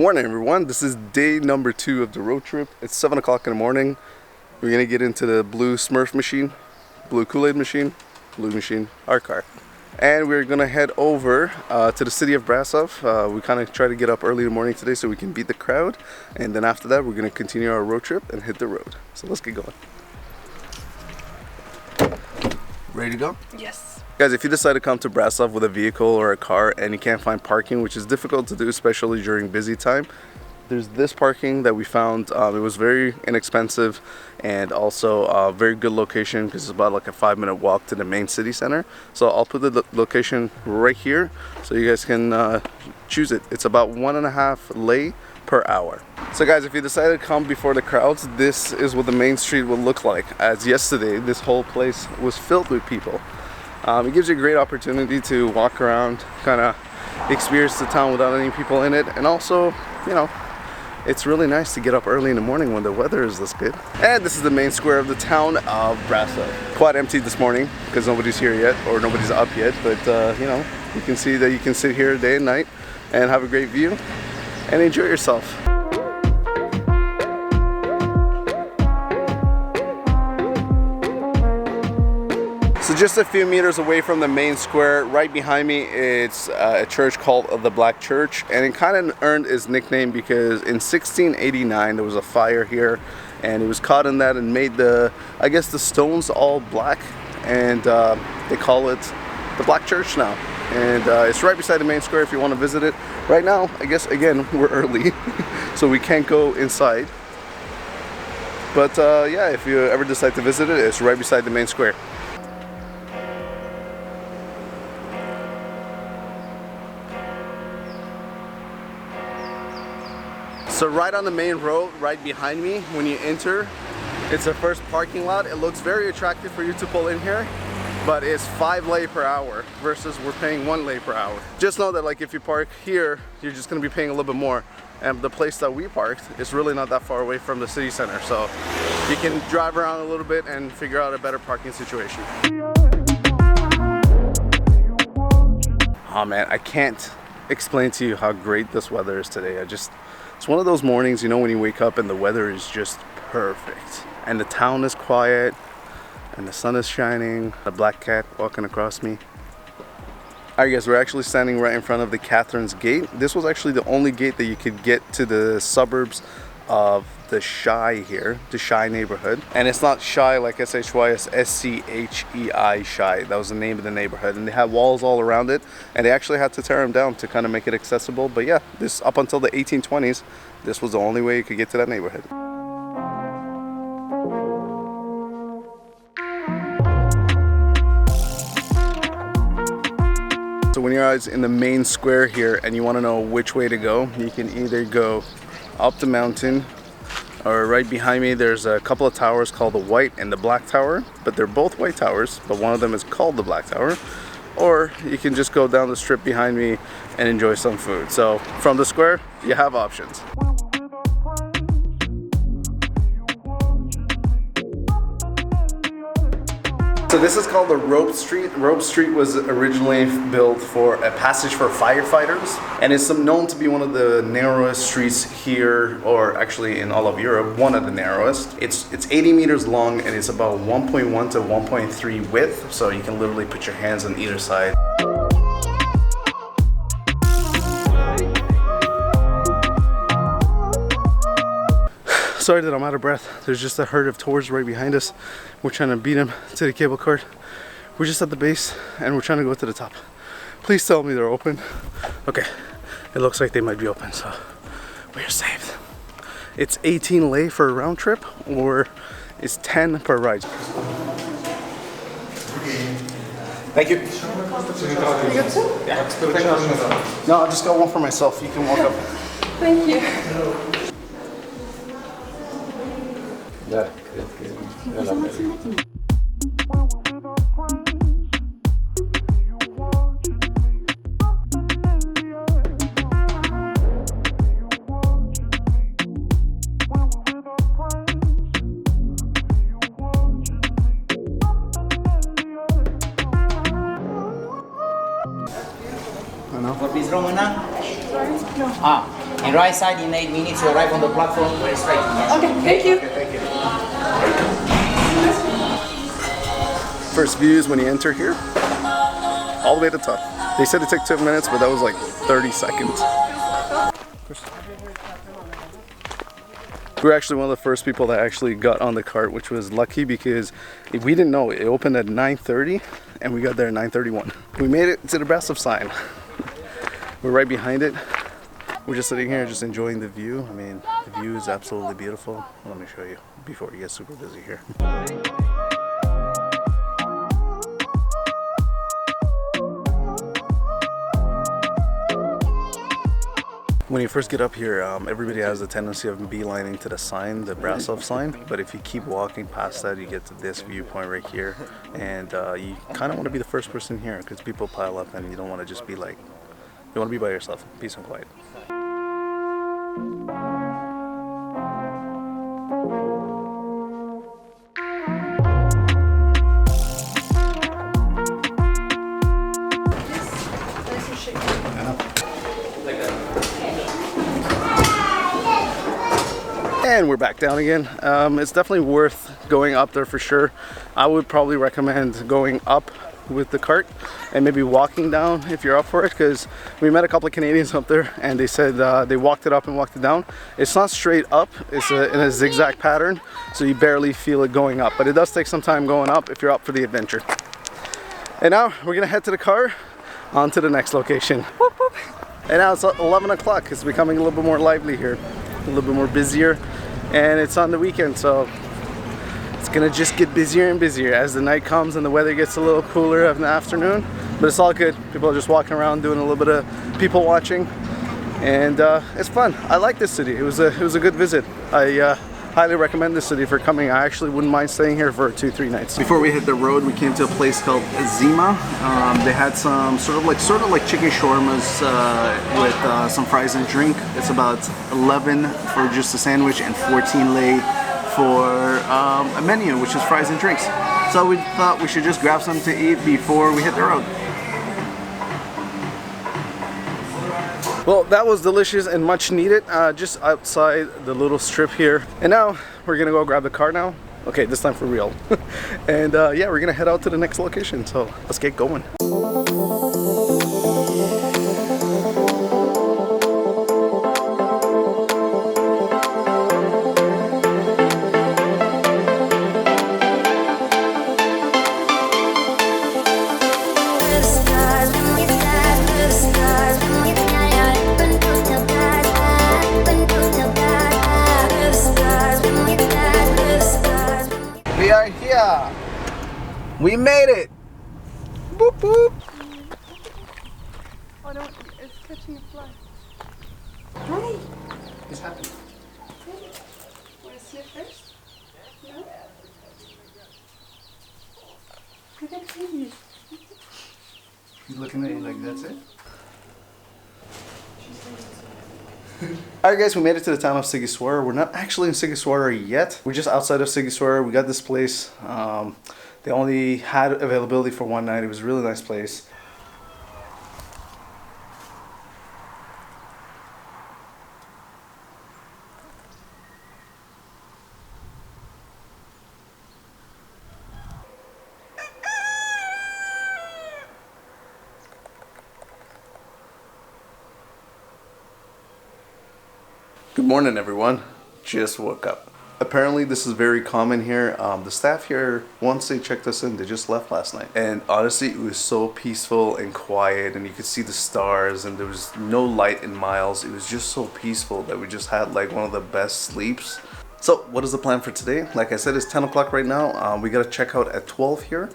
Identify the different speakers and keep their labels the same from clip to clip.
Speaker 1: Good morning, everyone. This is day number 2 of the road trip. It's 7 o'clock in the morning. We're gonna get into the blue Smurf machine, blue Kool-Aid machine, blue machine, our car. And we're gonna head over to the city of Brasov. We kind of try to get up early in the morning today so we can beat the crowd. And then after that, we're gonna continue our road trip and hit the road. So let's get going. Ready to go?
Speaker 2: Yes.
Speaker 1: Guys, if you decide to come to Brasov with a vehicle or a car and you can't find parking, which is difficult to do, especially during busy time, there's this parking that we found. It was very inexpensive and also a very good location because it's about like a 5-minute walk to the main city center. So I'll put the location right here so you guys can choose it. It's about 1.5 lei per hour. So guys, if you decide to come before the crowds, this is what the main street will look like. As yesterday, this whole place was filled with people. It gives you a great opportunity to walk around, kind of experience the town without any people in it, and also, you know, it's really nice to get up early in the morning when the weather is this good. And this is the main square of the town of Brasov. Quite empty this morning because nobody's here yet, or nobody's up yet, but you know, you can see that you can sit here day and night and have a great view and enjoy yourself. So just a few meters away from the main square, right behind me, it's a church called the Black Church, and it kind of earned its nickname because in 1689 there was a fire here, and it was caught in that and made I guess the stones all black, and they call it the Black Church now. And it's right beside the main square if you want to visit it. Right now, I guess again we're early, so we can't go inside. But yeah, if you ever decide to visit it, it's right beside the main square. So right on the main road, right behind me, when you enter, it's the first parking lot. It looks very attractive for you to pull in here, but it's 5 lei per hour versus we're paying 1 lei per hour. Just know that like if you park here, you're just gonna be paying a little bit more. And the place that we parked is really not that far away from the city center. So you can drive around a little bit and figure out a better parking situation. Oh man, I can't explain to you how great this weather is today. It's one of those mornings, you know, when you wake up and the weather is just perfect. And the town is quiet, and the sun is shining. A black cat walking across me. Alright guys, we're actually standing right in front of the Catherine's Gate. This was actually the only gate that you could get to the suburbs of the Shy here, the Shy neighborhood. And it's not Shy like S-H-Y, it's S-C-H-E-I Shy. That was the name of the neighborhood. And they had walls all around it, and they actually had to tear them down to kind of make it accessible. But yeah, this up until the 1820s, this was the only way you could get to that neighborhood. So when you're out in the main square here and you want to know which way to go, you can either go up the mountain, or right behind me there's a couple of towers called the White and the Black Tower, but they're both white towers, but one of them is called the Black Tower. Or you can just go down the strip behind me and enjoy some food. So from the square, you have options. So this is called the Rope Street. Rope Street was originally built for a passage for firefighters, and it's known to be one of the narrowest streets here, or actually in all of Europe, one of the narrowest. It's 80 meters long, and it's about 1.1 to 1.3 width, so you can literally put your hands on either side. Sorry that I'm out of breath. There's just a herd of tourists right behind us. We're trying to beat them to the cable cart. We're just at the base and we're trying to go to the top. Please tell me they're open. Okay, it looks like they might be open, so we're saved. It's 18 lei for a round trip, or it's 10 per ride. Thank you. You got two? Yeah. No, I just got one for myself. You can walk up.
Speaker 2: Thank you.
Speaker 3: Da, cred că e la fel.
Speaker 4: Vorbiți română?
Speaker 2: And right side in 8 minutes, you arrive on the platform. We're straight.
Speaker 4: Okay, thank you.
Speaker 2: Thank you.
Speaker 1: First views when you enter here, all the way to the top. They said it took 2 minutes, but that was like 30 seconds. We were actually one of the first people that actually got on the cart, which was lucky because we didn't know it opened at 9:30 and we got there at 9:31. We made it to the Brasov sign. We're right behind it. We're just sitting here just enjoying the view. I mean, the view is absolutely beautiful. Let me show you before it gets super busy here. When you first get up here, everybody has a tendency of beelining to the sign, the Brasov sign. But if you keep walking past that, you get to this viewpoint right here. And you kind of want to be the first person here because people pile up and you don't want to just be like, you want to be by yourself, peace and quiet. And we're back down again. It's definitely worth going up there for sure. I would probably recommend going up with the cart and maybe walking down if you're up for it, because we met a couple of Canadians up there and they said they walked it up and walked it down. It's not straight up, it's in a zigzag pattern, so you barely feel it going up, but it does take some time going up if you're up for the adventure. And now we're gonna head to the car on to the next location. Whoop, whoop. And now it's 11 o'clock. It's becoming a little bit more lively here, a little bit more busier, and it's on the weekend, so it's gonna just get busier and busier as the night comes and the weather gets a little cooler in the afternoon. But it's all good. People are just walking around doing a little bit of people watching, and it's fun. I like this city. It was a good visit. I highly recommend this city for coming. I actually wouldn't mind staying here for 2-3 nights. Before we hit the road, we came to a place called Zima. They had some sort of like chicken shawarmas with some fries and drink. It's about 11 for just a sandwich and 14 lei for a menu, which is fries and drinks. So we thought we should just grab something to eat before we hit the road. Well, that was delicious and much needed, just outside the little strip here. And now we're gonna go grab the car now. Okay, this time for real. And yeah, we're gonna head out to the next location, so let's get going. We are here. We made it. Boop boop.
Speaker 4: Oh no, it's catching a fly. Hi.
Speaker 1: It's happening.
Speaker 4: Want to see it first? No? Look at these.
Speaker 1: He's looking at you like that's it. Alright guys, we made it to the town of Sighisoara. We're not actually in Sighisoara yet. We're just outside of Sighisoara. We got this place. They only had availability for one night. It was a really nice place. Good morning everyone, just woke up. Apparently this is very common here. The staff here, once they checked us in, they just left last night. And honestly, it was so peaceful and quiet, and you could see the stars, and there was no light in miles. It was just so peaceful that we just had like one of the best sleeps. So what is the plan for today? Like I said, it's 10 o'clock right now. We got to check out at 12 here.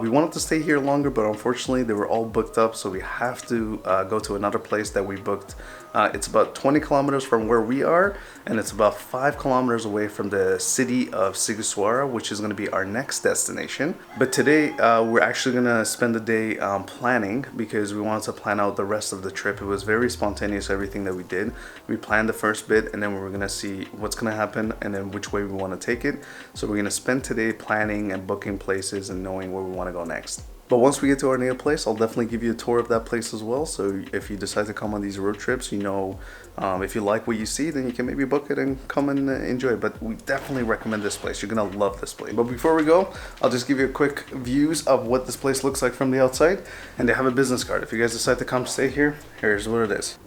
Speaker 1: We wanted to stay here longer, but unfortunately they were all booked up, so we have to go to another place that we booked. It's about 20 kilometers from where we are, and it's about 5 kilometers away from the city of Sighisoara, which is going to be our next destination. But today we're actually going to spend the day planning, because we wanted to plan out the rest of the trip. It was very spontaneous, everything that we did. We planned the first bit, and then we were going to see what's going to happen and then which way we want to take it. So we're going to spend today planning and booking places and knowing where we want to go next. But once we get to our native place, I'll definitely give you a tour of that place as well. So if you decide to come on these road trips, you know, if you like what you see, then you can maybe book it and come and enjoy it. But we definitely recommend this place. You're gonna love this place. But before we go, I'll just give you a quick views of what this place looks like from the outside. And they have a business card. If you guys decide to come stay here, here's what it is.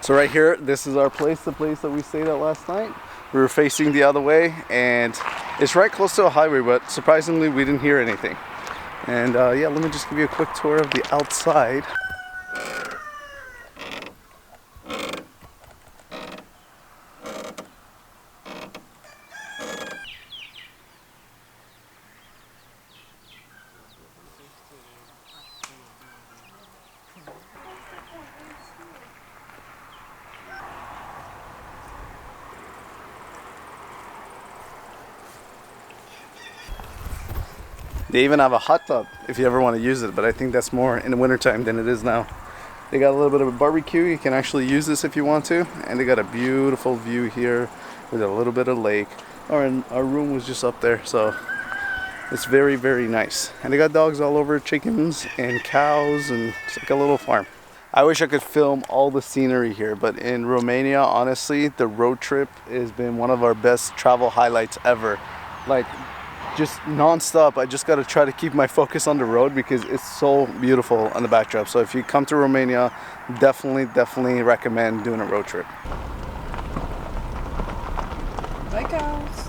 Speaker 1: So right here, this is our place, the place that we stayed at last night. We were facing the other way, and it's right close to a highway, but surprisingly we didn't hear anything. And yeah, let me just give you a quick tour of the outside. They even have a hot tub if you ever want to use it, but I think that's more in the wintertime than it is now. They got a little bit of a barbecue. You can actually use this if you want to. And they got a beautiful view here with a little bit of lake. Our room was just up there, so it's very, very nice. And they got dogs all over, chickens and cows, and it's like a little farm. I wish I could film all the scenery here, but in Romania, honestly, the road trip has been one of our best travel highlights ever. Like, just non-stop. I just got to try to keep my focus on the road because it's so beautiful on the backdrop. So if you come to Romania, definitely recommend doing a road trip.
Speaker 4: Bye, cows.